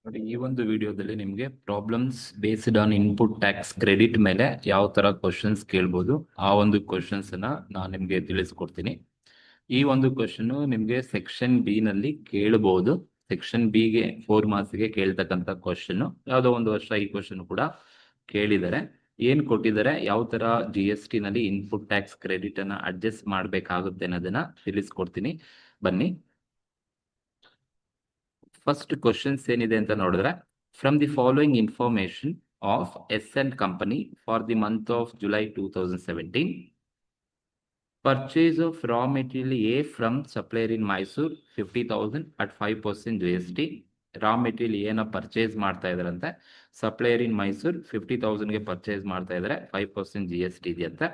ನೋಡಿ, ಈ ಒಂದು ವಿಡಿಯೋದಲ್ಲಿ ನಿಮಗೆ problems based on input tax credit ಮೇಲೆ ಯಾವ ತರ ಕ್ವಶನ್ಸ್ ಕೇಳ್ಬೋದು ಆ ಒಂದು ಕ್ವಶನ್ಸ್ ನಾನು ನಿಮಗೆ ತಿಳಿಸ್ಕೊಡ್ತೀನಿ. ಈ ಒಂದು ಕ್ವಶನ್ ನಿಮಗೆ ಸೆಕ್ಷನ್ ಬಿ ನಲ್ಲಿ ಕೇಳಬಹುದು. ಸೆಕ್ಷನ್ ಬಿ ಗೆ 4 ಮಾರ್ಕ್ಸ್ ಗೆ ಕೇಳ್ತಕ್ಕಂತ ಕ್ವಶನ್. ಯಾವುದೋ ಒಂದು ವರ್ಷ ಈ ಕ್ವಶನ್ ಕೂಡ ಕೇಳಿದರೆ ಏನ್ ಕೊಟ್ಟಿದ್ದಾರೆ, ಯಾವ ತರ GST ನಲ್ಲಿ ಇನ್ಪುಟ್ ಟ್ಯಾಕ್ಸ್ ಕ್ರೆಡಿಟ್ ಅನ್ನ ಅಡ್ಜಸ್ಟ್ ಮಾಡ್ಬೇಕಾಗುತ್ತೆ ಅನ್ನೋದನ್ನ ತಿಳಿಸ್ಕೊಡ್ತೀನಿ. ಬನ್ನಿ. ಫಸ್ಟ್ ಕ್ವಶನ್ಸ್ ಏನಿದೆ ಅಂತ ನೋಡಿದ್ರೆ, from the following information of S and company for the month of July 2017, purchase of raw material A from supplier in Mysore 50,000 at 5% GST. Raw material ಏನ purchase ಮಾಡ್ತಾ ಇದಾರಂತೆ, ಸಪ್ಲೈಯರ್ ಇನ್ ಮೈಸೂರ್ 50,000 ಗೆ ಪರ್ಚೇಸ್ ಮಾಡ್ತಾ ಇದಾರೆ, 5% GST ಇದೆಯಂತೆ.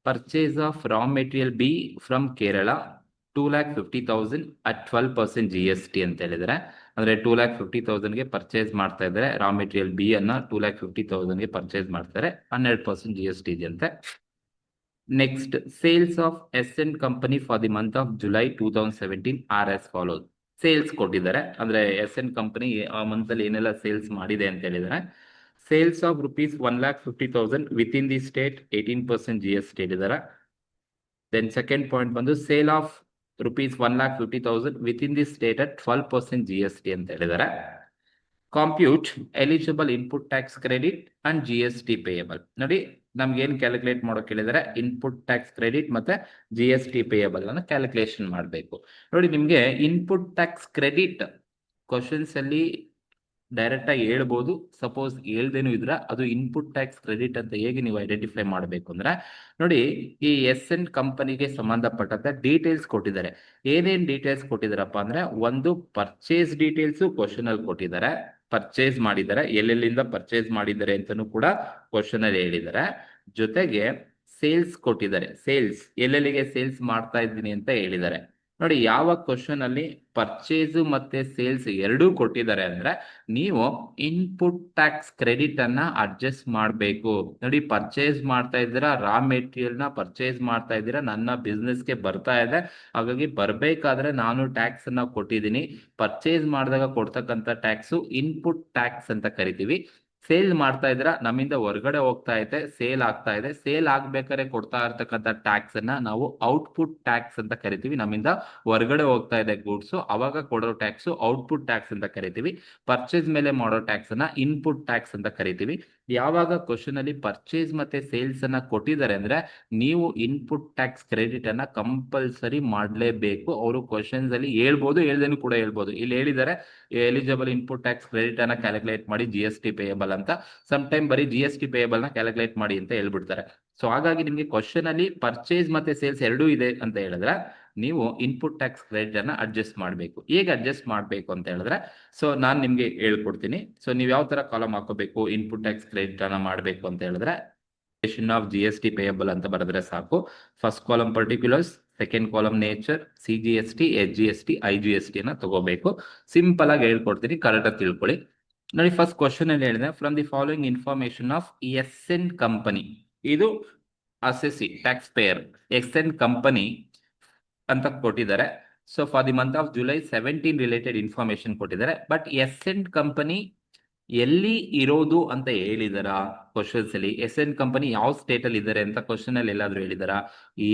Purchase of raw material be from Kerala 2,50,000 at 12% GST ಅಂತ ಹೇಳಿದ್ರೆ, ಅಂದ್ರೆ 2,50,000 ಗೆ ಪರ್ಚೇಸ್ ಮಾಡ್ತಾ ಇದ್ದಾರೆ. ರಾ ಮೆಟೀರಿಯಲ್ ಬಿ ಅನ್ನ 2,50,000 ಗೆ ಪರ್ಚೇಸ್ ಮಾಡ್ತಾರೆ, 12% GST ಇದೆಯಂತೆ. Next, sales of S N company for the month of July 2017 are as follows. Sales ಕೊಟ್ಟಿದ್ದಾರೆ, ಅಂದ್ರೆ ಎಸ್ ಎನ್ ಕಂಪನಿ ಆ ಮಂತ್ ಅಲ್ಲಿ ಏನೆಲ್ಲ ಸೇಲ್ಸ್ ಮಾಡಿದೆ ಅಂತ ಹೇಳಿದರೆ, sales of rupees 1,50,000 with in the state 18% GST ಹೇಳಿದ್ದಾರೆ. ದೆನ್ ಸೆಕೆಂಡ್ ಪಾಯಿಂಟ್ ಬಂದು sale of rupees 1,50,000 with in the state at 12% GST ಅಂತ ಹೇಳಿದ್ದಾರೆ. Compute eligible input tax credit and GST payable. ನೋಡಿ, ನಮ್ಗೆ ಏನ್ ಕ್ಯಾಲ್ಕುಲೇಟ್ ಮಾಡೋಕೆ ಹೇಳಿದರೆ, ಇನ್ಪುಟ್ ಟ್ಯಾಕ್ಸ್ ಕ್ರೆಡಿಟ್ ಮತ್ತೆ GST ಪೇಯಬಲ್ ಅನ್ನ ಕ್ಯಾಲ್ಕುಲೇಷನ್ ಮಾಡಬೇಕು. ನೋಡಿ, ನಿಮ್ಗೆ ಇನ್ಪುಟ್ ಟ್ಯಾಕ್ಸ್ ಕ್ರೆಡಿಟ್ ಕ್ವಶನ್ಸ್ ಅಲ್ಲಿ ಡೈರೆಕ್ಟ್ ಆಗಿ ಹೇಳ್ಬೋದು. ಸಪೋಸ್ ಹೇಳ್ದೇನು ಇದ್ರೆ ಅದು ಇನ್ಪುಟ್ ಟ್ಯಾಕ್ಸ್ ಕ್ರೆಡಿಟ್ ಅಂತ ಹೇಗೆ ನೀವು ಐಡೆಂಟಿಫೈ ಮಾಡಬೇಕು ಅಂದ್ರೆ, ನೋಡಿ, ಈ ಎಸ್ ಎನ್ ಕಂಪನಿಗೆ ಸಂಬಂಧಪಟ್ಟಂತ ಡೀಟೇಲ್ಸ್ ಕೊಟ್ಟಿದ್ದಾರೆ. ಏನೇನ್ ಡೀಟೇಲ್ಸ್ ಕೊಟ್ಟಿದಾರಪ್ಪ ಅಂದ್ರೆ, ಒಂದು ಪರ್ಚೇಸ್ ಡೀಟೇಲ್ಸ್ ಕ್ವಶನ್ ಅಲ್ಲಿ ಕೊಟ್ಟಿದ್ದಾರೆ. ಪರ್ಚೇಸ್ ಮಾಡಿದ್ದಾರೆ, ಎಲ್ಲೆಲ್ಲಿಂದ ಪರ್ಚೇಸ್ ಮಾಡಿದ್ದಾರೆ ಅಂತಾನು ಕೂಡ ಕ್ವಶನ್ ಅಲ್ಲಿ ಹೇಳಿದ್ದಾರೆ. ಜೊತೆಗೆ ಸೇಲ್ಸ್ ಕೊಟ್ಟಿದ್ದಾರೆ, ಸೇಲ್ಸ್ ಎಲ್ಲೆಲ್ಲಿಗೆ ಸೇಲ್ಸ್ ಮಾಡ್ತಾ ಇದ್ದೀನಿ ಅಂತ ಹೇಳಿದ್ದಾರೆ. ನೋಡಿ, ಯಾವ ಕ್ವಶನ್ ಅಲ್ಲಿ ಪರ್ಚೇಸ್ ಮತ್ತೆ ಸೇಲ್ಸ್ ಎರಡೂ ಕೊಟ್ಟಿದ್ದಾರೆ ಅಂದ್ರೆ ನೀವು ಇನ್ಪುಟ್ ಟ್ಯಾಕ್ಸ್ ಕ್ರೆಡಿಟ್ ಅನ್ನ ಅಡ್ಜಸ್ಟ್ ಮಾಡಬೇಕು. ನೋಡಿ, ಪರ್ಚೇಸ್ ಮಾಡ್ತಾ ಇದ್ದೀರಾ, ರಾ ಮೆಟೀರಿಯಲ್ ನ ಪರ್ಚೇಸ್ ಮಾಡ್ತಾ ಇದ್ದೀರಾ, ನನ್ನ ಬಿಸ್ನೆಸ್ ಗೆ ಬರ್ತಾ ಇದೆ, ಹಾಗಾಗಿ ಬರ್ಬೇಕಾದ್ರೆ ನಾನು ಟ್ಯಾಕ್ಸ್ ಅನ್ನ ಕೊಟ್ಟಿದ್ದೀನಿ. ಪರ್ಚೇಸ್ ಮಾಡಿದಾಗ ಕೊಡ್ತಕ್ಕಂಥ ಟ್ಯಾಕ್ಸ್ ಇನ್ಪುಟ್ ಟ್ಯಾಕ್ಸ್ ಅಂತ ಕರಿತೀವಿ. ಸೇಲ್ ಮಾಡ್ತಾ ಇದ್ರ, ನಮ್ಮಿಂದ ಹೊರಗಡೆ ಹೋಗ್ತಾ ಇದೆ, ಸೇಲ್ ಆಗ್ತಾ ಇದೆ, ಸೇಲ್ ಆಗ್ಬೇಕಾದ್ರೆ ಕೊಡ್ತಾ ಇರ್ತಕ್ಕಂಥ ಟ್ಯಾಕ್ಸ್ ಅನ್ನ ನಾವು ಔಟ್ಪುಟ್ ಟ್ಯಾಕ್ಸ್ ಅಂತ ಕರಿತೀವಿ. ನಮ್ಮಿಂದ ಹೊರಗಡೆ ಹೋಗ್ತಾ ಇದೆ ಗೂಡ್ಸ್, ಅವಾಗ ಕೊಡೋ ಟ್ಯಾಕ್ಸ್ ಔಟ್ಪುಟ್ ಟ್ಯಾಕ್ಸ್ ಅಂತ ಕರಿತೀವಿ. ಪರ್ಚೇಸ್ ಮೇಲೆ ಮಾಡೋ ಟ್ಯಾಕ್ಸ್ ಅನ್ನ ಇನ್ಪುಟ್ ಟ್ಯಾಕ್ಸ್ ಅಂತ ಕರಿತೀವಿ. ಯಾವಾಗ ಕ್ವಶನ್ ಅಲ್ಲಿ ಪರ್ಚೇಸ್ ಮತ್ತೆ ಸೇಲ್ಸ್ ಅನ್ನ ಕೊಟ್ಟಿದ್ದಾರೆ ಅಂದ್ರೆ, ನೀವು ಇನ್ಪುಟ್ ಟ್ಯಾಕ್ಸ್ ಕ್ರೆಡಿಟ್ ಅನ್ನ ಕಂಪಲ್ಸರಿ ಮಾಡಲೇಬೇಕು. ಅವರು ಕ್ವಶನ್ಸ್ ಅಲ್ಲಿ ಹೇಳ್ಬೋದು, ಹೇಳ್ದೇನು ಕೂಡ ಹೇಳ್ಬೋದು. ಇಲ್ಲಿ ಹೇಳಿದ್ದಾರೆ ಎಲಿಜಿಬಲ್ ಇನ್ಪುಟ್ ಟ್ಯಾಕ್ಸ್ ಕ್ರೆಡಿಟ್ ಅನ್ನ ಕ್ಯಾಲ್ಕುಲೇಟ್ ಮಾಡಿ GST ಪೇಯಬಲ್ ಅಂತ. ಸಮ್ ಟೈಮ್ ಬರೀ GST ಪೇಯಬಲ್ ನ ಕ್ಯಾಲ್ಕುಲೇಟ್ ಮಾಡಿ ಅಂತ ಹೇಳ್ಬಿಡ್ತಾರೆ. ಸೊ ಹಾಗಾಗಿ ನಿಮಗೆ ಕ್ವಶನ್ ಅಲ್ಲಿ ಪರ್ಚೇಸ್ ಮತ್ತೆ ಸೇಲ್ಸ್ ಎರಡೂ ಇದೆ ಅಂತ ಹೇಳಿದ್ರೆ, ನೀವು ಇನ್ಪುಟ್ ಟ್ಯಾಕ್ಸ್ ಕ್ರೆಡಿಟ್ ಅನ್ನ ಅಡ್ಜಸ್ಟ್ ಮಾಡಬೇಕು. ಹೇಗೆ ಅಡ್ಜಸ್ಟ್ ಮಾಡಬೇಕು ಅಂತ ಹೇಳಿದ್ರೆ, ಸೊ ನಾನು ನಿಮ್ಗೆ ಹೇಳ್ಕೊಡ್ತೀನಿ. ಸೊ ನೀವು ಯಾವ ತರ ಕಾಲಮ್ ಹಾಕೋಬೇಕು ಇನ್ಪುಟ್ ಟ್ಯಾಕ್ಸ್ ಕ್ರೆಡಿಟ್ ಅನ್ನ ಮಾಡಬೇಕು ಅಂತ ಹೇಳಿದ್ರೆ, ಆಫ್ GST ಪೇಯಬಲ್ ಅಂತ ಬರೆದ್ರೆ ಸಾಕು. First column particulars, second column nature, CGST, SGST, IGST ಅನ್ನ ತಗೋಬೇಕು. ಸಿಂಪಲ್ ಆಗಿ ಹೇಳ್ಕೊಡ್ತೀನಿ, ಕರೆಕ್ಟ್ ಆಗಿ ತಿಳ್ಕೊಳ್ಳಿ. ನೋಡಿ, ಫಸ್ಟ್ ಕ್ವಶನ್ ಅಲ್ಲಿ ಹೇಳಿದೆ, from the following information of S N company. ಇದು assessee tax payer S N company ಅಂತ ಕೊಟ್ಟಿದ್ದಾರೆ. So for the month of July 17 related information ಕೊಟ್ಟಿದ್ದಾರೆ. ಬಟ್ ಎಸ್ ಎನ್ ಕಂಪನಿ ಎಲ್ಲಿ ಇರೋದು ಅಂತ ಹೇಳಿದಾರ ಕ್ವಶನ್ಸ್ ಅಲ್ಲಿ? ಎಸ್ ಎನ್ ಕಂಪನಿ ಯಾವ ಸ್ಟೇಟ್ ಅಲ್ಲಿ ಇದ್ದಾರೆ ಅಂತ ಕ್ವಶನ್ ಅಲ್ಲಿ ಎಲ್ಲಾದ್ರೂ ಹೇಳಿದಾರ?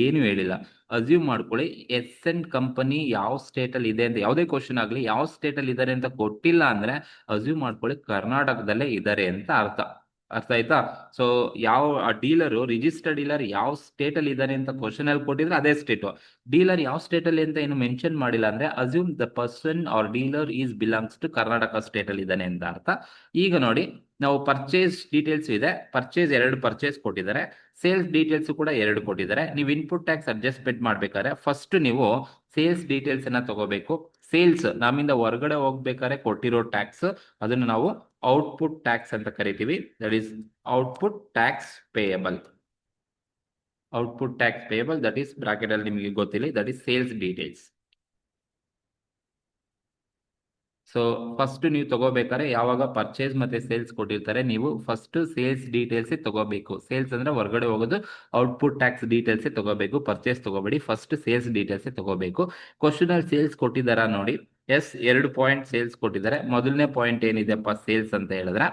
ಏನು ಹೇಳಿಲ್ಲ. ಅಸ್ಯೂಮ್ ಮಾಡ್ಕೊಳ್ಳಿ, ಎಸ್ ಎನ್ ಕಂಪನಿ ಯಾವ ಸ್ಟೇಟ್ ಅಲ್ಲಿ ಇದೆ ಅಂತ. ಯಾವುದೇ ಕ್ವಶನ್ ಆಗ್ಲಿ, ಯಾವ ಸ್ಟೇಟ್ ಅಲ್ಲಿ ಇದ್ದಾರೆ ಅಂತ ಕೊಟ್ಟಿಲ್ಲ ಅಂದ್ರೆ ಅಸ್ಯೂಮ್ ಮಾಡ್ಕೊಳ್ಳಿ ಕರ್ನಾಟಕದಲ್ಲೇ ಇದ್ದಾರೆ ಅಂತ ಅರ್ಥ. ಅರ್ಥ ಆಯ್ತಾ? ಸೊ ಯಾವ ಡೀಲರ್, ರಿಜಿಸ್ಟರ್ಡ್ ಡೀಲರ್ ಯಾವ ಸ್ಟೇಟ್ ಅಲ್ಲಿ ಇದ್ದಾನೆ ಅಂತ ಕ್ವಶನ್ ಅಲ್ಲಿ ಕೊಟ್ಟಿದ್ರೆ ಅದೇ ಸ್ಟೇಟ್. ಡೀಲರ್ ಯಾವ ಸ್ಟೇಟ್ ಅಲ್ಲಿ ಅಂತ ಏನು ಮೆನ್ಷನ್ ಮಾಡಿಲ್ಲ ಅಂದ್ರೆ assume the person or dealer is belongs to Karnataka state ಅಲ್ಲಿ ಇದ್ದಾನೆ ಅಂತ ಅರ್ಥ. ಈಗ ನೋಡಿ, ನಾವು ಪರ್ಚೇಸ್ ಡೀಟೇಲ್ಸ್ ಇದೆ, ಪರ್ಚೇಸ್ 2 ಪರ್ಚೇಸ್ ಕೊಟ್ಟಿದ್ದಾರೆ, ಸೇಲ್ಸ್ ಡೀಟೇಲ್ಸ್ ಕೂಡ 2 ಕೊಟ್ಟಿದ್ದಾರೆ. ನೀವು ಇನ್ಪುಟ್ ಟ್ಯಾಕ್ಸ್ ಅಡ್ಜಸ್ಟ್ಮೆಂಟ್ ಮಾಡ್ಬೇಕಾದ್ರೆ ಫಸ್ಟ್ ನೀವು ಸೇಲ್ಸ್ ಡೀಟೇಲ್ಸ್ ಅನ್ನ ತಗೋಬೇಕು. ಸೇಲ್ಸ್ ನಮ್ಮಿಂದ ಹೊರಗಡೆ ಹೋಗ್ಬೇಕಾದ್ರೆ ಕೊಟ್ಟಿರೋ ಟ್ಯಾಕ್ಸ್, ಅದನ್ನು ನಾವು ಔಟ್ಪುಟ್ ಟ್ಯಾಕ್ಸ್ ಅಂತ ಕರಿತೀವಿ. That is output tax payable. Output tax payable, that is bracket ಅಲ್ಲಿ ನಿಮಗೆ ಗೊತ್ತಿಲ್ಲ, that is sales details. So first ನೀವು ತಗೋಬೇಕಾದ್ರೆ, ಯಾವಾಗ ಪರ್ಚೇಸ್ ಮತ್ತೆ ಸೇಲ್ಸ್ ಕೊಟ್ಟಿರ್ತಾರೆ, ನೀವು ಫಸ್ಟ್ ಸೇಲ್ಸ್ ಡೀಟೇಲ್ಸ್ ತಗೋಬೇಕು. ಸೇಲ್ಸ್ ಅಂದ್ರೆ ಹೊರಗಡೆ ಹೋಗೋದು, ಔಟ್ಪುಟ್ ಟ್ಯಾಕ್ಸ್ ಡೀಟೇಲ್ಸ್ ತಗೋಬೇಕು. ಪರ್ಚೇಸ್ ತಗೋಬೇಡಿ, ಫಸ್ಟ್ ಸೇಲ್ಸ್ ಡೀಟೇಲ್ಸ್ ತಗೋಬೇಕು. ಕ್ವಶನ್ ಅಲ್ಲಿ ಸೇಲ್ಸ್ ಕೊಟ್ಟಿದ್ದಾರಾ ನೋಡಿ. ಎಸ್, 2 ಪಾಯಿಂಟ್ ಸೇಲ್ಸ್ ಕೊಟ್ಟಿದ್ದಾರೆ. ಮೊದಲನೇ ಪಾಯಿಂಟ್ ಏನಿದೆಪ್ಪ ಸೇಲ್ಸ್ ಅಂತ ಹೇಳಿದ್ರೆ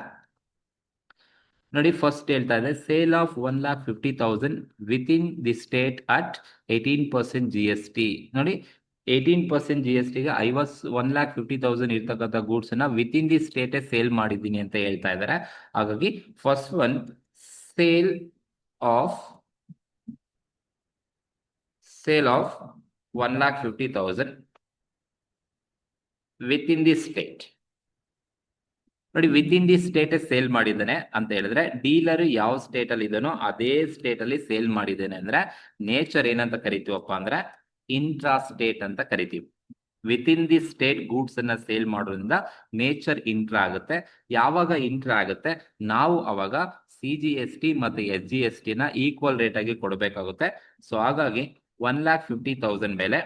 ನೋಡಿ, ಫಸ್ಟ್ ಹೇಳ್ತಾ ಇದೆ sale of 1,50,000 with in the state at 18% GST. ನೋಡಿ, 18% GST ಗೆ 1,50,000 ಇರ್ತಕ್ಕಂಥ ಗೂಡ್ಸ್ ನ with in the state sale ಮಾಡಿದ್ದೀನಿ ಅಂತ ಹೇಳ್ತಾ ಇದ್ದಾರೆ. ಹಾಗಾಗಿ first one, sale of 1,50,000 with in the state. ನೋಡಿ, with in the state sale ಮಾಡಿದ್ದಾನೆ ಅಂತ ಹೇಳಿದ್ರೆ ಡೀಲರ್ ಯಾವ ಸ್ಟೇಟ್ ಅಲ್ಲಿ ಇದಾನೋ ಅದೇ ಸ್ಟೇಟ್ ಅಲ್ಲಿ ಸೇಲ್ ಮಾಡಿದ್ದೇನೆ ಅಂದ್ರೆ ನೇಚರ್ ಏನಂತ ಕರಿತೀವಪ್ಪ ಅಂದ್ರೆ ಇಂಟ್ರಾ ಸ್ಟೇಟ್ ಅಂತ ಕರಿತೀವಿ. With in the state goods ಅನ್ನ ಸೇಲ್ ಮಾಡೋದ್ರಿಂದ ನೇಚರ್ ಇಂಟ್ರಾ ಆಗುತ್ತೆ. ಯಾವಾಗ ಇಂಟ್ರಾ ಆಗುತ್ತೆ, ನಾವು ಅವಾಗ CGST ಮತ್ತೆ SGST ನ ಈಕ್ವಲ್ ರೇಟ್ ಆಗಿ ಕೊಡಬೇಕಾಗುತ್ತೆ. ಸೊ ಹಾಗಾಗಿ 1,50,000 ಮೇಲೆ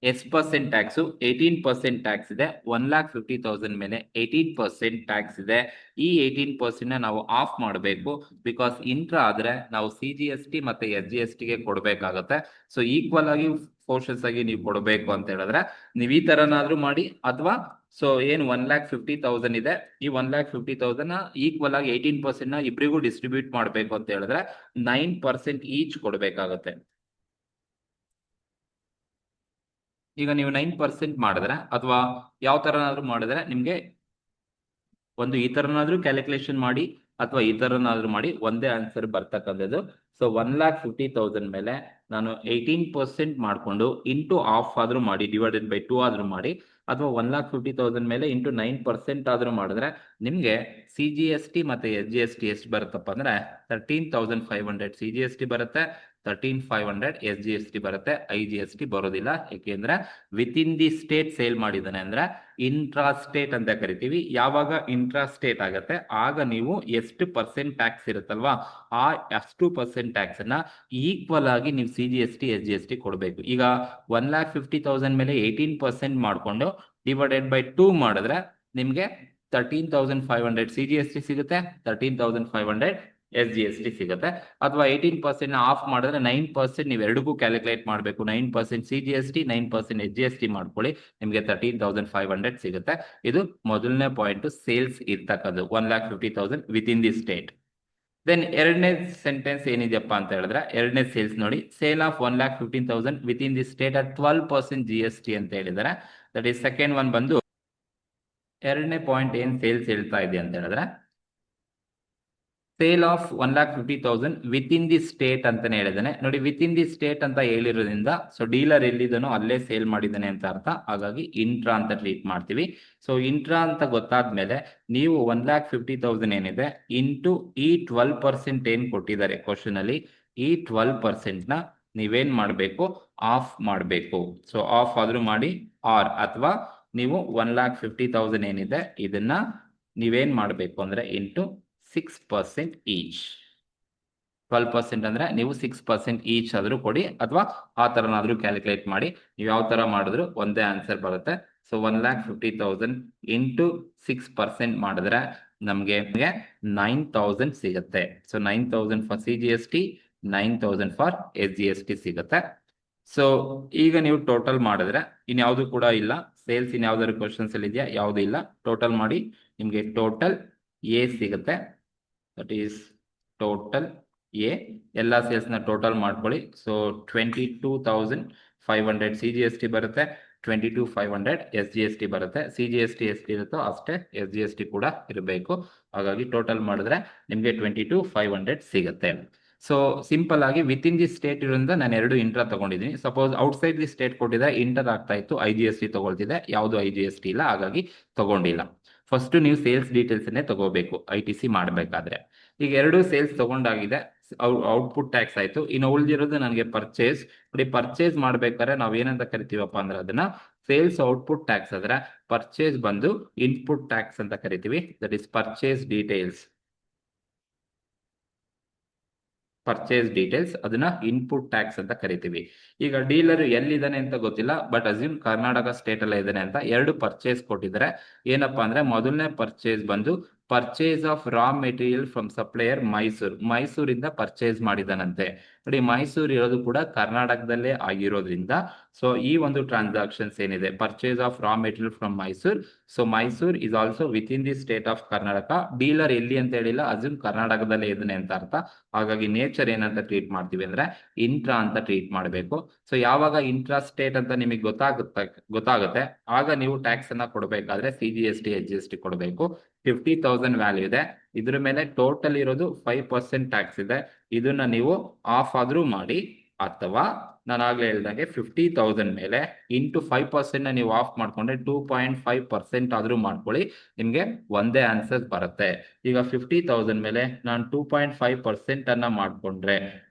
ಎಷ್ಟು ಪರ್ಸೆಂಟ್ ಟ್ಯಾಕ್ಸ್? 18% ಟ್ಯಾಕ್ಸ್ ಇದೆ. 1,50,000 ಮೇಲೆ 18% ಟ್ಯಾಕ್ಸ್ ಇದೆ. ಈ 18% ನಾವು ಆಫ್ ಮಾಡಬೇಕು. ಬಿಕಾಸ್ ಇಂಟ್ರಾ ಆದ್ರೆ ನಾವು CGST ಮತ್ತೆ SGST ಗೆ ಕೊಡಬೇಕಾಗತ್ತೆ. ಸೊ ಈಕ್ವಲ್ ಆಗಿ ಪೋರ್ಷನ್ಸ್ ಆಗಿ ನೀವು ಕೊಡಬೇಕು ಅಂತ ಹೇಳಿದ್ರೆ ನೀವು ಈ ತರನಾದ್ರೂ ಮಾಡಿ, ಅಥವಾ ಸೊ ಏನು 1,50,000 ಇದೆ, ಈ 1,50,000 ಈಕ್ವಲ್ ಆಗಿ 18% ಇಬ್ಬರಿಗೂ ಡಿಸ್ಟ್ರಿಬ್ಯೂಟ್ ಮಾಡಬೇಕು ಅಂತ ಹೇಳಿದ್ರೆ 9% ಈಚ್ ಕೊಡಬೇಕಾಗತ್ತೆ. ಈಗ ನೀವು 9% ಮಾಡಿದ್ರೆ ಅಥವಾ ಯಾವ ತರನಾದ್ರೂ ಮಾಡಿದ್ರೆ ನಿಮ್ಗೆ ಒಂದು ಈ ತರನಾದ್ರೂ ಕ್ಯಾಲ್ಕುಲೇಷನ್ ಮಾಡಿ ಅಥವಾ ಈ ತರನಾದ್ರೂ ಮಾಡಿ ಒಂದೇ ಆನ್ಸರ್ ಬರ್ತಕ್ಕಂಥದ್ದು. ಸೊ 1,50,000 ಮೇಲೆ ನಾನು 18% ಮಾಡಿಕೊಂಡು ಇಂಟು ಆಫ್ ಆದ್ರೂ ಮಾಡಿ, ಡಿವೈಡೆಡ್ ಬೈ 2 ಆದ್ರೂ ಮಾಡಿ, ಅಥವಾ 1,50,000 ಮೇಲೆ ಇಂಟು 9% ಆದ್ರೂ ಮಾಡಿದ್ರೆ ನಿಮ್ಗೆ CGST ಮತ್ತೆ SGST ಎಷ್ಟು ಬರುತ್ತಪ್ಪ ಅಂದ್ರೆ 13,500 CGST ಬರುತ್ತೆ, 13,500 SGST ಬರುತ್ತೆ. IGST ಬರೋದಿಲ್ಲ. ಯಾಕೆಂದ್ರೆ with in the state sale ಮಾಡಿದ್ದಾನೆ ಅಂದ್ರೆ ಇಂಟ್ರಾ ಸ್ಟೇಟ್ ಅಂತ ಕರಿತೀವಿ. ಯಾವಾಗ ಇಂಟ್ರಾ ಸ್ಟೇಟ್ ಆಗತ್ತೆ ಆಗ ನೀವು ಎಷ್ಟು ಪರ್ಸೆಂಟ್ ಟ್ಯಾಕ್ಸ್ ಇರುತ್ತಲ್ವಾ ಆ ಅಷ್ಟು ಪರ್ಸೆಂಟ್ ಟ್ಯಾಕ್ಸ್ ಅನ್ನ ಈಕ್ವಲ್ ಆಗಿ ನೀವು CGST SGST ಕೊಡಬೇಕು. ಈಗ 1,50,000 ಮೇಲೆ 18% ಮಾಡಿಕೊಂಡು ಡಿವೈಡೆಡ್ ಬೈ 2 ಮಾಡಿದ್ರೆ ನಿಮ್ಗೆ 13,500 CGST ಸಿಗುತ್ತೆ, 13,500 SGST ಸಿಗುತ್ತೆ. ಅಥವಾ 18% ಆಫ್ ಮಾಡಿದ್ರೆ 9% ನೀವು ಎರಡಕ್ಕೂ ಕ್ಯಾಲ್ಕುಲೇಟ್ ಮಾಡಬೇಕು. 9% CGST, 9% SGST ಮಾಡ್ಕೊಳ್ಳಿ, ನಿಮಗೆ 13,500 ಸಿಗುತ್ತೆ. ಇದು ಮೊದಲನೇ ಪಾಯಿಂಟ್, ಸೇಲ್ಸ್ ಇರ್ತಕ್ಕದ್ದು 1,50,000 with in the state. Then ಎರಡನೇ ಸೆಂಟೆನ್ಸ್ ಏನಿದೆಯಪ್ಪ ಅಂತ ಹೇಳಿದ್ರೆ ಎರಡನೇ ಸೇಲ್ಸ್ ನೋಡಿ, sale of 1,15,000 with in the state at 12% GST ಅಂತ ಹೇಳಿದ್ದಾರೆ. ದಟ್ ಈಸ್ ಸೆಕೆಂಡ್ ಒನ್ ಬಂದು ಎರಡನೇ ಪಾಯಿಂಟ್ ಏನ್ ಸೇಲ್ಸ್ ಹೇಳ್ತಾ ಇದೆ ಅಂತ ಹೇಳಿದ್ರೆ sale of 1,50,000 with in the state ಅಂತಾನೆ ಹೇಳಿದಾನೆ. ನೋಡಿ, ವಿತ್ ಇನ್ ದಿ ಸ್ಟೇಟ್ ಅಂತ ಹೇಳಿರೋದ್ರಿಂದ ಸೊ ಡೀಲರ್ ಎಲ್ಲಿದ್ದಾನೋ ಅಲ್ಲೇ ಸೇಲ್ ಮಾಡಿದ್ದಾನೆ ಅಂತ ಅರ್ಥ. ಹಾಗಾಗಿ ಇಂಟ್ರಾ ಅಂತ ಟ್ರೀಟ್ ಮಾಡ್ತೀವಿ. ಸೊ ಇಂಟ್ರಾ ಅಂತ ಗೊತ್ತಾದ್ಮೇಲೆ ನೀವು 1,50,000 ಏನಿದೆ ಇಂಟು ಈ 12% ಏನ್ ಕೊಟ್ಟಿದ್ದಾರೆ ಕ್ವಶನ್ ಅಲ್ಲಿ, ಈ 12% ನ ನೀವೇನ್ ಮಾಡಬೇಕು, ಆಫ್ ಮಾಡಬೇಕು. ಸೊ ಆಫ್ ಆದ್ರೂ ಮಾಡಿ, ಆರ್ ಅಥವಾ ನೀವು 1,50,000 ಏನಿದೆ ಇದನ್ನ ನೀವೇನ್ ಮಾಡಬೇಕು ಅಂದ್ರೆ ಇಂಟು 6% ಈಚ್. 12% ಅಂದ್ರೆ ನೀವು 6% ಈಚ್ ಆದ್ರೂ ಕೊಡಿ, ಅಥವಾ ಆ ತರನಾದ್ರೂ ಕ್ಯಾಲ್ಕುಲೇಟ್ ಮಾಡಿ. ನೀವು ಯಾವ ತರ ಮಾಡಿದ್ರು ಒಂದೇ ಆನ್ಸರ್ ಬರುತ್ತೆ. ಸೊ 1,50,000 ಇಂಟು 6% ಮಾಡಿದ್ರೆ ನಮ್ಗೆ 9,000 ಸಿಗುತ್ತೆ. So 9,000 for CGST, 9,000 for SGST ಸಿಗುತ್ತೆ. ಸೊ ಈಗ ನೀವು ಟೋಟಲ್ ಮಾಡಿದ್ರೆ ಇನ್ಯಾವುದು ಕೂಡ ಇಲ್ಲ, ಸೇಲ್ಸ್ ಇನ್ಯಾವ್ದಾದ್ರು ಕ್ವಶನ್ಸ್ ಅಲ್ಲಿ ಇದೆಯಾ? ಯಾವ್ದು ಇಲ್ಲ. ಟೋಟಲ್ ಮಾಡಿ ನಿಮ್ಗೆ ಟೋಟಲ್ ಎ ಸಿಗುತ್ತೆ. That is total A. ಎಲ್ಲ ಸೇಲ್ಸ್ ನ ಟೋಟಲ್ ಮಾಡ್ಕೊಳ್ಳಿ. ಸೊ 22,500 CGST ಬರುತ್ತೆ, 22,500 SGST ಬರುತ್ತೆ. CGST ಎಷ್ಟು ಇರುತ್ತೋ ಅಷ್ಟೇ SGST ಕೂಡ ಇರಬೇಕು. ಹಾಗಾಗಿ ಟೋಟಲ್ ಮಾಡಿದ್ರೆ ನಿಮ್ಗೆ 22,500 ಸಿಗುತ್ತೆ. ಸೊ ಸಿಂಪಲ್ ಆಗಿ ವಿತ್ ಇನ್ ದಿ ಸ್ಟೇಟ್ ಇರೋದ್ರಿಂದ ನಾನು ಎರಡು ಇಂಟ್ರಾ ತಗೊಂಡಿದ್ದೀನಿ. ಸಪೋಸ್ ಔಟ್ಸೈಡ್ ದಿ ಸ್ಟೇಟ್ ಕೊಟ್ಟಿದ್ರೆ ಇಂಟರ್ ಆಗ್ತಾ ಇತ್ತು, IGST ತಗೊಳ್ತಿದೆ. ಯಾವುದು IGST ಇಲ್ಲ, ಹಾಗಾಗಿ ತಗೊಂಡಿಲ್ಲ. ಫಸ್ಟ್ ನೀವು ಸೇಲ್ಸ್ ಡೀಟೇಲ್ಸ್ ಅನ್ನೇ ತಗೋಬೇಕು ITC ಮಾಡಬೇಕಾದ್ರೆ. ಈಗ ಎರಡು ಸೇಲ್ಸ್ ತಗೊಂಡಾಗಿದೆ, ಔಟ್ಪುಟ್ ಟ್ಯಾಕ್ಸ್ ಆಯ್ತು. ಇನ್ನು ಉಳಿದಿರೋದು ನನಗೆ ಪರ್ಚೇಸ್. ನೋಡಿ, ಪರ್ಚೇಸ್ ಮಾಡ್ಬೇಕಾದ್ರೆ ನಾವ್ ಏನಂತ ಕರಿತೀವಪ್ಪ ಅಂದ್ರೆ ಅದನ್ನ ಸೇಲ್ಸ್ ಔಟ್ಪುಟ್ ಟ್ಯಾಕ್ಸ್ ಆದ್ರೆ ಪರ್ಚೇಸ್ ಬಂದು ಇನ್ಪುಟ್ ಟ್ಯಾಕ್ಸ್ ಅಂತ ಕರಿತೀವಿ. That is purchase details. Purchase details ಅದನ್ನ ಇನ್ಪುಟ್ ಟ್ಯಾಕ್ಸ್ ಅಂತ ಕರಿತೀವಿ. ಈಗ ಡೀಲರ್ ಎಲ್ಲಿದ್ದಾನೆ ಅಂತ ಗೊತ್ತಿಲ್ಲ, ಬಟ್ ಅಸ್ಯೂಮ್ ಕರ್ನಾಟಕ ಸ್ಟೇಟ್ ಅಲ್ಲೇ ಇದ್ದಾನೆ ಅಂತ ಎರಡು ಪರ್ಚೇಸ್ ಕೊಟ್ಟಿದ್ದಾರೆ. ಏನಪ್ಪಾ ಅಂದ್ರೆ ಮೊದಲನೇ ಪರ್ಚೇಸ್ ಬಂದು purchase of raw material from supplier ಮೈಸೂರಿಂದ ಪರ್ಚೇಸ್ ಮಾಡಿದಾನಂತೆ. ನೋಡಿ, ಮೈಸೂರು ಇರೋದು ಕೂಡ ಕರ್ನಾಟಕದಲ್ಲೇ ಆಗಿರೋದ್ರಿಂದ ಸೊ ಈ ಒಂದು ಟ್ರಾನ್ಸಾಕ್ಷನ್ಸ್ ಏನಿದೆ, purchase of raw material from Mysore, so Mysore is also with in the state of Karnataka. Dealer ಎಲ್ಲಿ ಅಂತ ಹೇಳಿಲ್ಲ, ಅಸ್ಯೂಮ್ ಕರ್ನಾಟಕದಲ್ಲೇ ಇದನ್ನೇ ಅಂತ ಅರ್ಥ. ಹಾಗಾಗಿ ನೇಚರ್ ಏನಂತ ಟ್ರೀಟ್ ಮಾಡ್ತೀವಿ ಅಂದ್ರೆ ಇಂಟ್ರಾ ಅಂತ ಟ್ರೀಟ್ ಮಾಡಬೇಕು. ಸೊ ಯಾವಾಗ ಇಂಟ್ರಾ ಸ್ಟೇಟ್ ಅಂತ ನಿಮಗೆ ಗೊತ್ತಾಗುತ್ತೆ ಆಗ ನೀವು ಟ್ಯಾಕ್ಸ್ ಅನ್ನ ಕೊಡಬೇಕಾದ್ರೆ CGST HGST ಕೊಡಬೇಕು. 50,000 ವ್ಯಾಲ್ಯೂ ಇದೆ, ಇದ್ರ ಮೇಲೆ ಟೋಟಲ್ ಇರೋದು 5% ಟ್ಯಾಕ್ಸ್ ಇದೆ. ಇದನ್ನ ನೀವು ಆಫ್ ಆದ್ರೂ ಮಾಡಿ, ಅಥವಾ ನಾನು ಆಗ್ಲೇ ಹೇಳ್ದಂಗೆ 50,000 ಮೇಲೆ ಇಂಟು 5% ನೀವು ಆಫ್ ಮಾಡ್ಕೊಂಡ್ರೆ 2.5% ಆದ್ರೂ ಮಾಡ್ಕೊಳ್ಳಿ, ನಿಮ್ಗೆ ಒಂದೇ ಆನ್ಸರ್ ಬರುತ್ತೆ. ಈಗ 50,000 ಮೇಲೆ ನಾನು 2.5% ಅನ್ನ ಮಾಡ್ಕೊಂಡ್ರೆ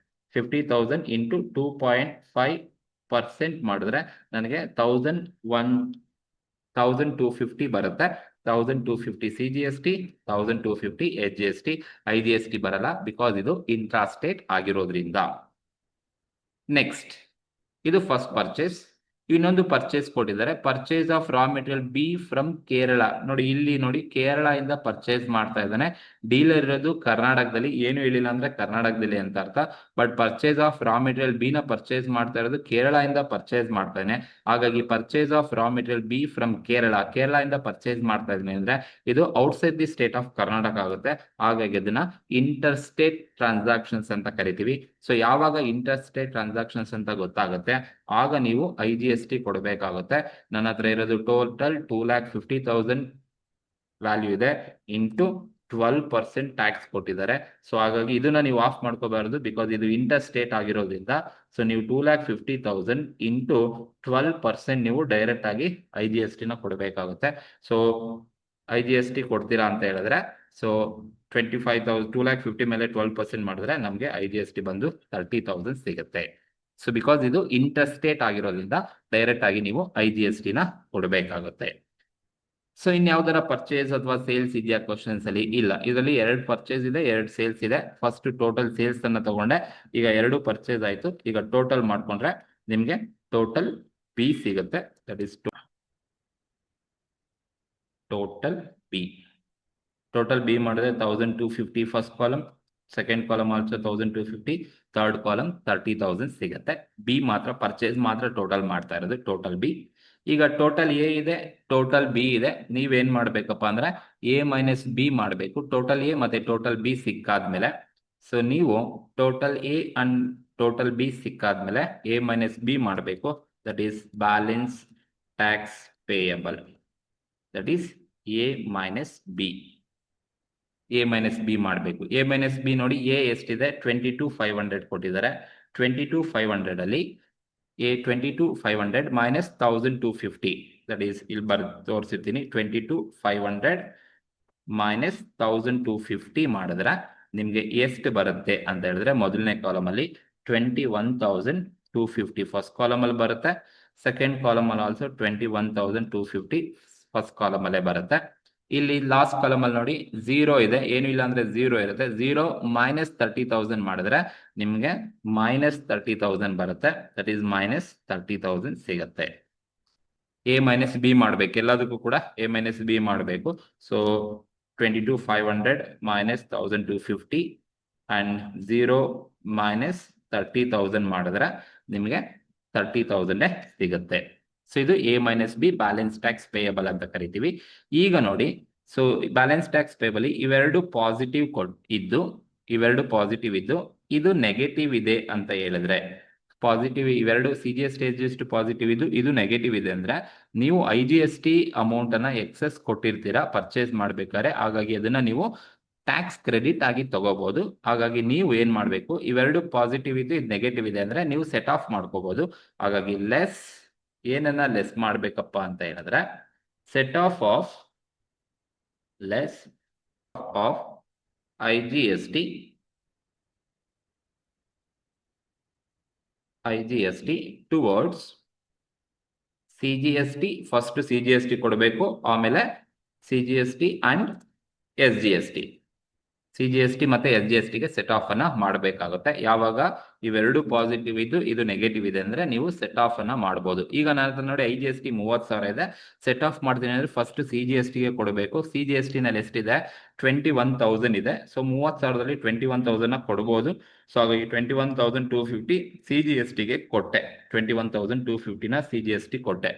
50,000 ಇಂಟು 2.5% ಮಾಡಿದ್ರೆ ನನಗೆ 1,250 ಬರುತ್ತೆ. 1,250 CGST, 1,250 HGST, IGST ಬರಲ್ಲ, ಬಿಕಾಸ್ ಇದು ಇಂಟ್ರಾ ಸ್ಟೇಟ್ ಆಗಿರೋದ್ರಿಂದ. ನೆಕ್ಸ್ಟ್, ಇದು ಫಸ್ಟ್ ಪರ್ಚೇಸ್. ಇನ್ನೊಂದು ಪರ್ಚೇಸ್ ಕೊಟ್ಟಿದ್ದಾರೆ, purchase of raw material be from Kerala. ನೋಡಿ, ಇಲ್ಲಿ ನೋಡಿ, ಕೇರಳ ಇಂದ ಪರ್ಚೇಸ್ ಮಾಡ್ತಾ ಇದ್ದಾನೆ. ಡೀಲರ್ ಇರೋದು ಕರ್ನಾಟಕದಲ್ಲಿ, ಏನು ಹೇಳಿಲ್ಲ ಅಂದ್ರೆ ಕರ್ನಾಟಕದಲ್ಲಿ ಅಂತ ಅರ್ಥ. But purchase of raw material B ನ ಪರ್ಚೇಸ್ ಮಾಡ್ತಾ ಇರೋದು ಕೇರಳ ಇಂದ ಪರ್ಚೇಸ್ ಮಾಡ್ತಾನೆ. ಹಾಗಾಗಿ purchase of raw material be from Kerala ಇಂದ ಪರ್ಚೇಸ್ ಮಾಡ್ತಾ ಇದ್ದಾನೆ ಅಂದ್ರೆ ಇದು outside the state of Karnataka ಆಗುತ್ತೆ. ಹಾಗಾಗಿ ಅದನ್ನ ಇಂಟರ್ ಸ್ಟೇಟ್ ಟ್ರಾನ್ಸಾಕ್ಷನ್ಸ್ ಅಂತ ಕರಿತೀವಿ. ಸೊ ಯಾವಾಗ ಇಂಟರ್ ಸ್ಟೇಟ್ ಟ್ರಾನ್ಸಾಕ್ಷನ್ಸ್ ಅಂತ ಗೊತ್ತಾಗುತ್ತೆ ಆಗ ನೀವು IGST ಕೊಡಬೇಕಾಗುತ್ತೆ. ನನ್ನ ಹತ್ರ ಇರೋದು ಟೋಟಲ್ 2,50,000 ವ್ಯಾಲ್ಯೂ ಇದೆ, ಇಂಟು 12% ಟ್ಯಾಕ್ಸ್ ಕೊಟ್ಟಿದ್ದಾರೆ. ಸೊ ಹಾಗಾಗಿ ಇದನ್ನ ನೀವು ಆಫ್ ಮಾಡ್ಕೋಬಾರದು, ಬಿಕಾಸ್ ಇದು ಇಂಟರ್ ಸ್ಟೇಟ್ ಆಗಿರೋದ್ರಿಂದ. ಸೊ ನೀವು 2,50,000 ಇಂಟು 12% ನೀವು ಡೈರೆಕ್ಟ್ ಆಗಿ IGST ನ ಕೊಡಬೇಕಾಗುತ್ತೆ. ಸೊ IGST ಕೊಡ್ತೀರಾ ಅಂತ ಹೇಳಿದ್ರೆ, ಸೊ 25,000 2,50,000 ಮೇಲೆ 12% ಮಾಡಿದ್ರೆ ನಮಗೆ IGST ಬಂದು 30,000 ಸಿಗುತ್ತೆ. ಸೊ ಬಿಕಾಸ್ ಇದು ಇಂಟರ್ ಸ್ಟೇಟ್ ಆಗಿರೋದ್ರಿಂದ ಡೈರೆಕ್ಟ್ ಆಗಿ ನೀವು IGST ನ ಕೊಡಬೇಕಾಗುತ್ತೆ. ಸೊ ಇನ್ಯಾವ್ದಾರ ಪರ್ಚೇಸ್ ಅಥವಾ ಸೇಲ್ಸ್ ಇದೆಯಾ ಕ್ವಶನ್ಸ್ ಅಲ್ಲಿ? ಇಲ್ಲ, ಇದರಲ್ಲಿ 2 ಪರ್ಚೇಸ್ ಇದೆ, 2 ಸೇಲ್ಸ್ ಇದೆ. ಫಸ್ಟ್ ಟೋಟಲ್ ಸೇಲ್ಸ್ ಅನ್ನ ತಗೊಂಡೆ, ಈಗ 2 ಪರ್ಚೇಸ್ ಆಯ್ತು. ಈಗ ಟೋಟಲ್ ಮಾಡ್ಕೊಂಡ್ರೆ ನಿಮ್ಗೆ ಟೋಟಲ್ ಬಿ ಸಿಗುತ್ತೆ. ದಟ್ ಇಸ್ ಟೋಟಲ್ ಬಿ ಮಾಡಿದ್ರೆ 1,250 first column, second column also 1,250, third column 30,000 ಸಿಗುತ್ತೆ. ಬಿ ಮಾತ್ರ ಪರ್ಚೇಸ್ ಮಾತ್ರ ಟೋಟಲ್ ಮಾಡ್ತಾ ಇರೋದು, ಟೋಟಲ್ ಬಿ. ಈಗ ಟೋಟಲ್ ಎ ಇದೆ, ಟೋಟಲ್ ಬಿ ಇದೆ. ನೀವೇನ್ ಮಾಡ್ಬೇಕಪ್ಪ ಅಂದ್ರೆ A ಮೈನಸ್ ಬಿ ಮಾಡಬೇಕು. ಟೋಟಲ್ ಎ ಮತ್ತೆ ಟೋಟಲ್ ಬಿ ಸಿಕ್ಕಾದ್ಮೇಲೆ, ಸೊ ನೀವು total A and total B ಸಿಕ್ಕಾದ್ಮೇಲೆ A ಮೈನಸ್ ಬಿ ಮಾಡಬೇಕು. That is balance tax payable. That is A minus B. A minus B ಮಾಡಬೇಕು. A ಮೈನಸ್ ಬಿ ನೋಡಿ, A ಎಷ್ಟಿದೆ? 22,500 ಕೊಟ್ಟಿದ್ದಾರೆ. 22,500 ಅಲ್ಲಿ A 22,500 ಮೈನಸ್ 1,250. ದಟ್ ಈಸ್ ಇಲ್ಲಿ ತೋರಿಸಿರ್ತೀನಿ. 22,500 ಮೈನಸ್ 1,250 ಮಾಡಿದ್ರೆ ನಿಮ್ಗೆ ಎಷ್ಟು ಬರುತ್ತೆ ಅಂತ ಹೇಳಿದ್ರೆ, ಮೊದಲನೇ ಕಾಲಮ್ ಅಲ್ಲಿ 21,250 ಫಸ್ಟ್ ಕಾಲಮ್ ಅಲ್ಲಿ ಬರುತ್ತೆ. ಸೆಕೆಂಡ್ ಕಾಲಮ್ ಅಲ್ಲಿ ಆಲ್ಸೋ 21,250 ಫಸ್ಟ್ ಕಾಲಮ್ ಅಲ್ಲೇ ಬರುತ್ತೆ. ಇಲ್ಲಿ ಲಾಸ್ಟ್ ಕಾಲಮ್ ಅಲ್ಲಿ ನೋಡಿ 0 ಇದೆ, ಏನು ಇಲ್ಲ ಅಂದ್ರೆ 0 ಇರುತ್ತೆ. 0 ಮೈನಸ್ 30,000 ಮಾಡಿದ್ರೆ ನಿಮ್ಗೆ ಮೈನಸ್ 30,000 ಬರುತ್ತೆ. ದಟ್ ಈಸ್ ಮೈನಸ್ 30,000 ಸಿಗುತ್ತೆ. A ಮೈನಸ್ ಬಿ ಮಾಡ್ಬೇಕು, ಎಲ್ಲದಕ್ಕೂ ಕೂಡ A ಮೈನಸ್ ಬಿ ಮಾಡಬೇಕು. ಸೊ 22,500 ಮೈನಸ್ 1,250 ಅಂಡ್ 0 ಮೈನಸ್ 30,000 ಮಾಡಿದ್ರೆ ನಿಮ್ಗೆ 30,000 ಸಿಗುತ್ತೆ. ಸೊ ಇದು A minus B balance tax payable ಅಂತ ಕರಿತೀವಿ. ಈಗ ನೋಡಿ, ಸೊ ಬ್ಯಾಲೆನ್ಸ್ ಟ್ಯಾಕ್ಸ್ ಪೇಯಬಲ್ ಇವೆರಡು ಪಾಸಿಟಿವ್ ಇದ್ದು ಇದು ನೆಗೆಟಿವ್ ಇದೆ ಅಂತ ಹೇಳಿದ್ರೆ, ಪಾಸಿಟಿವ್ ಇವೆರಡು CGST HGST ಪಾಸಿಟಿವ್ ಇದ್ದು ಇದು ನೆಗೆಟಿವ್ ಇದೆ ಅಂದ್ರೆ ನೀವು IGST ಅಮೌಂಟ್ ಅನ್ನ ಎಕ್ಸೆಸ್ ಕೊಟ್ಟಿರ್ತೀರಾ ಪರ್ಚೇಸ್ ಮಾಡ್ಬೇಕಾದ್ರೆ. ಹಾಗಾಗಿ ಅದನ್ನ ನೀವು ಟ್ಯಾಕ್ಸ್ ಕ್ರೆಡಿಟ್ ಆಗಿ ತಗೋಬಹುದು. ಹಾಗಾಗಿ ನೀವು ಏನ್ ಮಾಡ್ಬೇಕು, ಇವೆರಡು ಪಾಸಿಟಿವ್ ಇದ್ದು ಇದು ನೆಗೆಟಿವ್ ಇದೆ ಅಂದ್ರೆ ನೀವು ಸೆಟ್ ಆಫ್ ಮಾಡ್ಕೋಬಹುದು. ಹಾಗಾಗಿ ಏನನ್ನ ಲೆಸ್ ಮಾಡ್ಬೇಕಪ್ಪ ಅಂತ ಹೇಳಿದ್ರೆ, set of less of IGST towards CGST. First CGST ಕೊಡಬೇಕು, ಆಮೇಲೆ CGST ಅಂಡ್ SGST. CGST ಮತ್ತೆ SGST ಗೆ ಸೆಟ್ ಆಫ್ ಅನ್ನ ಮಾಡಬೇಕಾಗುತ್ತೆ. ಯಾವಾಗ ಇವೆರಡು ಪಾಸಿಟಿವ್ ಇದ್ದು ಇದು ನೆಗೆಟಿವ್ ಇದೆ ಅಂದ್ರೆ ನೀವು ಸೆಟ್ ಆಫ್ ಅನ್ನ ಮಾಡಬಹುದು. ಈಗ ನನ್ನ ಹತ್ರ ನೋಡಿ IGST 30,000 ಇದೆ, ಸೆಟ್ ಆಫ್ ಮಾಡ್ತೀನಿ ಅಂದ್ರೆ ಫಸ್ಟ್ CGST ಗೆ ಕೊಡಬೇಕು. CGST ನಲ್ಲಿ ಎಷ್ಟಿದೆ? 21,000 ಇದೆ. ಸೊ 30,000ದಲ್ಲಿ 21,000 ಕೊಡಬಹುದು. ಸೊ ಹಾಗಾಗಿ 21,250 CGST ಗೆ ಕೊಟ್ಟೆ. 21,250 CGST ಕೊಟ್ಟೆ.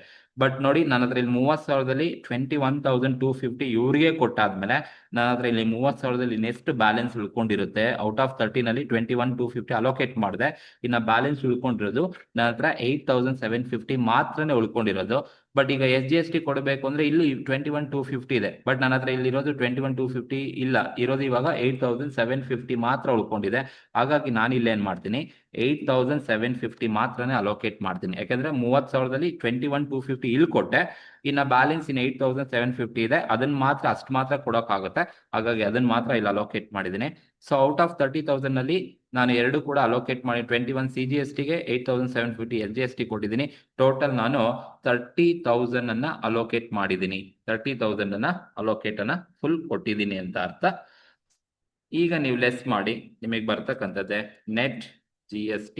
ಬಟ್ ನೋಡಿ ನನ್ನ ಹತ್ರ ಇಲ್ಲಿ 30,000ದಲ್ಲಿ 21,250 ಇವ್ರಿಗೆ ಕೊಟ್ಟಾದ್ಮೇಲೆ ನನ್ನ ಹತ್ರ ಇಲ್ಲಿ 30,000ದಲ್ಲಿ ನೆಕ್ಸ್ಟ್ ಬ್ಯಾಲೆನ್ಸ್ ಉಳ್ಕೊಂಡಿರುತ್ತೆ. ಔಟ್ ಆಫ್ 30ನಲ್ಲಿ 21,250 ಅಲೋಕೇಟ್ ಮಾಡಿದೆ. ಇನ್ನ ಬ್ಯಾಲೆನ್ಸ್ ಉಳ್ಕೊಂಡಿರೋದು ನನ್ನ ಹತ್ರ 8,750 ಮಾತ್ರನೇ ಉಳ್ಕೊಂಡಿರೋದು. ಬಟ್ ಈಗ SGST ಕೊಡಬೇಕು ಅಂದ್ರೆ ಇಲ್ಲಿ 21,250 ಇದೆ. ಬಟ್ ನನ್ನ ಹತ್ರ ಇಲ್ಲಿರೋದು 21,250 ಇಲ್ಲ, ಇರೋದು ಇವಾಗ 8,750 ಮಾತ್ರ ಉಳ್ಕೊಂಡಿದೆ. ಹಾಗಾಗಿ ನಾನು ಇಲ್ಲಿ ಏನ್ ಮಾಡ್ತೀನಿ, 8,750 ಮಾತ್ರನೇ ಅಲೋಕೇಟ್ ಮಾಡ್ತೀನಿ. ಯಾಕಂದ್ರೆ 30,000ದಲ್ಲಿ 21,250 ಇಲ್ಲಿ ಕೊಟ್ಟೆ, ಇನ್ನ ಬ್ಯಾಲೆನ್ಸ್ ಇನ್ 8,750 ಇದೆ, ಅದನ್ನ ಮಾತ್ರ ಅಷ್ಟು ಮಾತ್ರ ಕೊಡೋಕ್ಕಾಗುತ್ತೆ. ಹಾಗಾಗಿ ಅದನ್ನ ಮಾತ್ರ ಇಲ್ಲಿ ಅಲೋಕೇಟ್ ಮಾಡಿದ್ದೀನಿ. ಸೊ ಔಟ್ ಆಫ್ 30,000 ನಲ್ಲಿ ನಾನು ಎರಡು ಕೂಡ ಅಲೋಕೇಟ್ ಮಾಡಿ 21 CGST ಗೆ 8,750 SGST ಕೊಟ್ಟಿದ್ದೀನಿ. ಟೋಟಲ್ ನಾನು 30,000 ಅನ್ನ ಅಲೋಕೇಟ್ ಮಾಡಿದ್ದೀನಿ. 30,000 ಅನ್ನ ಅಲೋಕೇಟ್ ಅನ್ನ ಫುಲ್ ಕೊಟ್ಟಿದ್ದೀನಿ ಅಂತ ಅರ್ಥ. ಈಗ ನೀವು ಲೆಸ್ ಮಾಡಿ ನಿಮಗೆ ಬರ್ತಕ್ಕಂಥದ್ದೇ net GST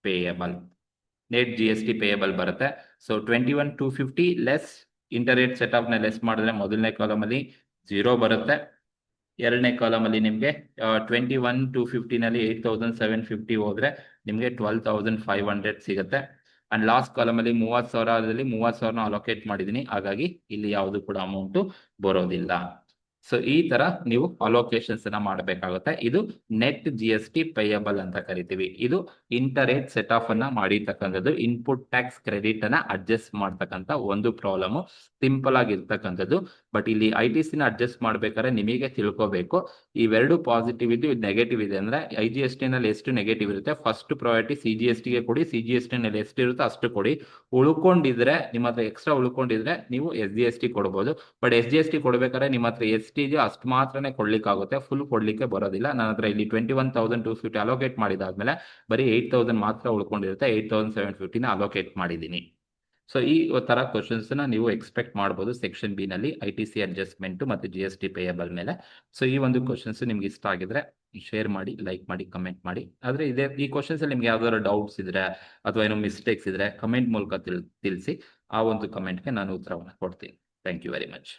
payable. Net GST payable ಬರುತ್ತೆ. ಸೊ 21,250 ಲೆಸ್ ಇಂಟರೇಟ್ ಸೆಟ್ ಆಫ್ ನ ಲೆಸ್ ಮಾಡಿದ್ರೆ ಮೊದಲನೇ ಕಾಲಮ್ ಅಲ್ಲಿ 0 ಬರುತ್ತೆ. ಎರಡನೇ ಕಾಲಮ್ ಅಲ್ಲಿ ನಿಮ್ಗೆ 21,250 ನಲ್ಲಿ 8,750 ಹೋದ್ರೆ ನಿಮ್ಗೆ 12,500 ಸಿಗುತ್ತೆ. ಅಂಡ್ ಲಾಸ್ಟ್ ಕಾಲಮ್ ಅಲ್ಲಿ 30,000ದಲ್ಲಿ 30,000 ಅಲೋಕೇಟ್ ಮಾಡಿದೀನಿ. ಹಾಗಾಗಿ ಇಲ್ಲಿ ಯಾವುದು ಕೂಡ ಅಮೌಂಟ್ ಬರೋದಿಲ್ಲ. ಸೊ ಈ ತರ ನೀವು ಅಲೋಕೇಶನ್ಸ್ ಅನ್ನ ಮಾಡಬೇಕಾಗುತ್ತೆ. ಇದು ನೆಟ್ GST ಪೇಯಬಲ್ ಅಂತ ಕರಿತೀವಿ. ಇದು ಇಂಟರೇಟ್ ಸೆಟ್ ಆಫ್ ಅನ್ನ ಮಾಡಿರ್ತಕ್ಕಂಥದ್ದು. ಇನ್ಪುಟ್ ಟ್ಯಾಕ್ಸ್ ಕ್ರೆಡಿಟ್ ಅನ್ನ ಅಡ್ಜಸ್ಟ್ ಮಾಡ್ತಕ್ಕಂಥ ಒಂದು ಪ್ರಾಬ್ಲಮ್. ಸಿಂಪಲ್ ಆಗಿರ್ತಕ್ಕಂಥದ್ದು. ಬಟ್ ಇಲ್ಲಿ ITC ನ ಅಡ್ಜಸ್ಟ್ ಮಾಡ್ಬೇಕಾದ್ರೆ ನಿಮಗೆ ತಿಳ್ಕೋಬೇಕು, ಇವೆರಡು ಪಾಸಿಟಿವ್ ಇದ್ದು ಇದು ನೆಗೆಟಿವ್ ಇದೆ ಅಂದ್ರೆ IGST ನಲ್ಲಿ ಎಷ್ಟು ನೆಗೆಟಿವ್ ಇರುತ್ತೆ ಫಸ್ಟ್ ಪ್ರಯಾರಿಟಿ CGST ಗೆ ಕೊಡಿ. CGST ನಲ್ಲಿ ಎಷ್ಟು ಇರುತ್ತೆ ಅಷ್ಟು ಕೊಡಿ. ಉಳ್ಕೊಂಡಿದ್ರೆ ನಿಮ್ಮ ಹತ್ರ ಎಕ್ಸ್ಟ್ರಾ ಉಳ್ಕೊಂಡಿದ್ರೆ ನೀವು SGST ಕೊಡಬಹುದು. ಬಟ್ SGST ಕೊಡ್ಬೇಕಾದ್ರೆ ನಿಮ್ಮ ಹತ್ರ STG ಅಷ್ಟು ಮಾತ್ರನೇ ಕೊಡ್ಲಿಕ್ಕಾಗುತ್ತೆ, ಫುಲ್ ಕೊಡ್ಲಿಕ್ಕೆ ಬರೋದಿಲ್ಲ. ನನ್ನ ಹತ್ರ ಇಲ್ಲಿ 21,250 ಅಲೋಕೇಟ್ ಮಾಡಿದಾದ್ಮೇಲೆ ಬರೀ 8,000 ಮಾತ್ರ ಉಳ್ಕೊಂಡಿರುತ್ತೆ. 8,750 ಅಲೋಕೇಟ್ ಮಾಡಿದ್ದೀನಿ. ಸೊ ಈ ತರ ಕ್ವಶನ್ಸ್ ನ ನೀವು ಎಕ್ಸ್ಪೆಕ್ಟ್ ಮಾಡಬಹುದು ಸೆಕ್ಷನ್ ಬಿ ನಲ್ಲಿ ITC ಅಡ್ಜಸ್ಟ್ಮೆಂಟ್ ಮತ್ತು GST ಪೇಯಬಲ್ ಮೇಲೆ. ಸೊ ಈ ಒಂದು ಕ್ವಶನ್ಸ್ ನಿಮ್ಗೆ ಇಷ್ಟ ಆಗಿದ್ರೆ ಶೇರ್ ಮಾಡಿ, ಲೈಕ್ ಮಾಡಿ, ಕಮೆಂಟ್ ಮಾಡಿ. ಆದ್ರೆ ಈ ಕ್ವಶನ್ಸ್ ಅಲ್ಲಿ ನಿಮ್ಗೆ ಯಾವ್ದಾದ್ರು ಡೌಟ್ಸ್ ಇದ್ರೆ ಅಥವಾ ಏನೋ ಮಿಸ್ಟೇಕ್ಸ್ ಇದ್ರೆ ಕಮೆಂಟ್ ಮೂಲಕ ತಿಳಿಸಿ. ಆ ಒಂದು ಕಮೆಂಟ್ಗೆ ನಾನು ಉತ್ತರವನ್ನು ಕೊಡ್ತೀನಿ. Thank you very much.